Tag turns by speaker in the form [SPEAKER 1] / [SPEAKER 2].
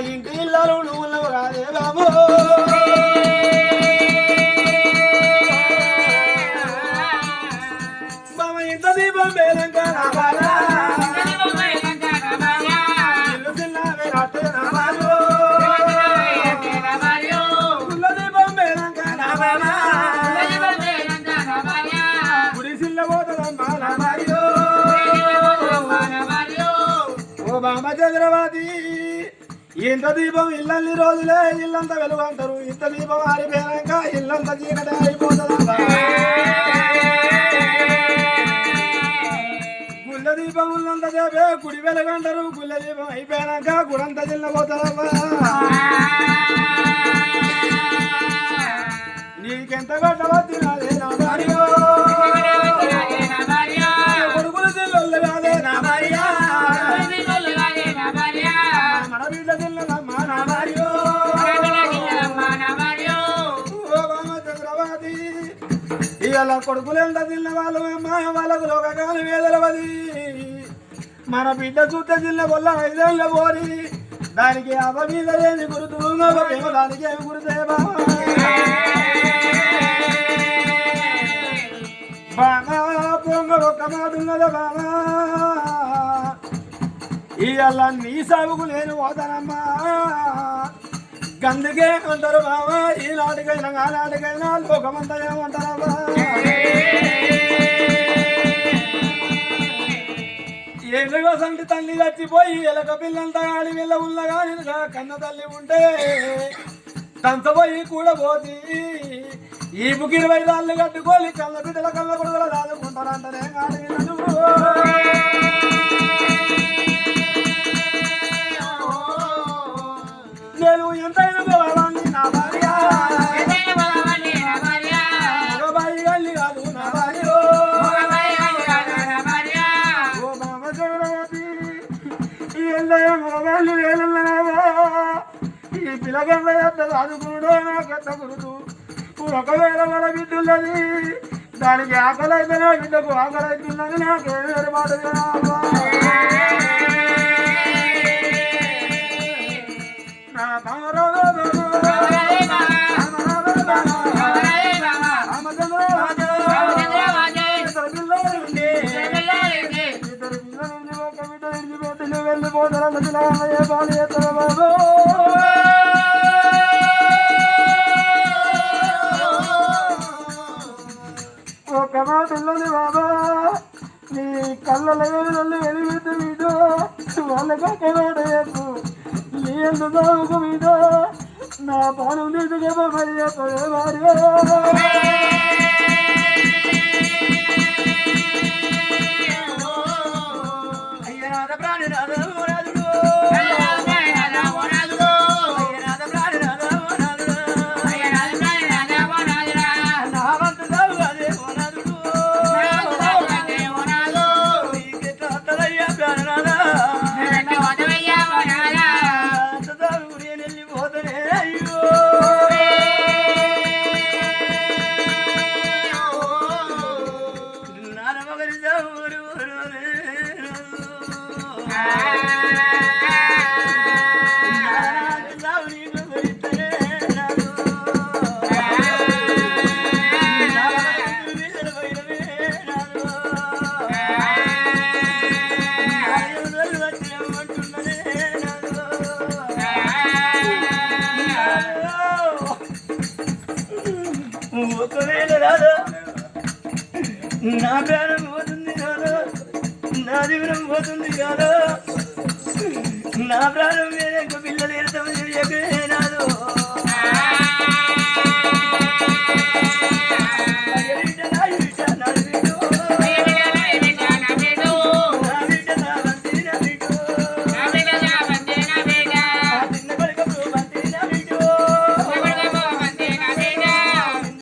[SPEAKER 1] ఇంటి ఇళ్ళలు నువ్వు కాదే బాబు బాబ ఇంత దీపం వేలంక రావాలా ఇల్లు తిన్నావే రాటే రావాలు గుల్ల దీపం వేలంక రావాలా గుడి సిల్ల పోతదమ్మా రామారియో ఓ బాబ చంద్రవాది ఇంత దీపం ఇల్లన్ని రోజులే ఇల్లంతా వెలుగు అంటారు ఇంత దీపం ఆరిపోయాక ఇల్లంతా చీకటి అయిపోతుందా గుళ్ళ దీపం ఉన్నంత సేపే గుడి వెలుగంటారు గుళ్ళ దీపం అయిపోయాక గుడంతా చిన్నపోతుందా నీకెంత గడ్డవద్ది నాదే నా భార్యో కొడుకులు చిల్లు కాదే నా భార్య మన బిడ్డ చిల్లదమ్మా నా భార్యో చంద్రవాది ఇవాళ కొడుకులు ఎంత తిన్న వాళ్ళు అమ్మ వాళ్ళకు లోకగాలి వేదలవది మన బిడ్డ చుట్ట చిన్న వల్ల 5 ఏళ్ళ పోరి దానికి అవ మీద ఏమి గుర్తు దానికి ఏమి గుర్తే బాగా పొంగ ఒక్క మాట ఉన్నదా బాగా ఇవాళ నీ సాగుకు నేను పోతానమ్మా గందుకే అంటారు బావా ఈనాటికైనా ఆనాటికైనా లోకమంతా ఏమంటారమ్మా ఎందుకో సంటి తల్లి చచ్చిపోయి ఎలక పిల్లంతా ఆడి వెళ్ళ ఉన్నగా కన్న తల్లి ఉంటే తంచపోయి కూడా పోతి ఈ బుక్ 20 రాళ్ళు కట్టుకోలి కళ్ళ బిడ్డల కళ్ళ కొడుకుల దాదుకుంటారంటనే ఆడి నేను ఎంతైనా పోవాలని నా భార్య మగబాయి గల్లి కాదు నా భార్య ఓ బాబ చంద్రవతి ఈ ఎల్లయ్య మగవాళ్ళు వేలన్నావా ఈ పిల్లగల్ల ఎంత చదువుకున్నాడో నాకెంత గురుదు ఒకవేళ మన బిడ్డున్నది దానికి ఆకలి అయితే నా బిడ్డకు ఆకలి అవుతున్నది నాకేమి మాట వెళ్ళిపోతారన్న బాబు ఒక మాట ఉన్నది బాబా నీ కళ్ళలో వెలిగితే మీదో వాళ్ళకి ఒక మాట చెప్పు నీ ఎంత సాగుకు మీదో నా పాలు తీసుకెళ్ళ మరి చెప్పే భార్య అయ్యనాథ ప్రాణి రాధ ఒకవేళ రాదా నా ప్రాణం పోతుంది కాదా నా జీవనం పోతుంది కాదా నా ప్రాణం వేరే పిల్లలు ఎడతామని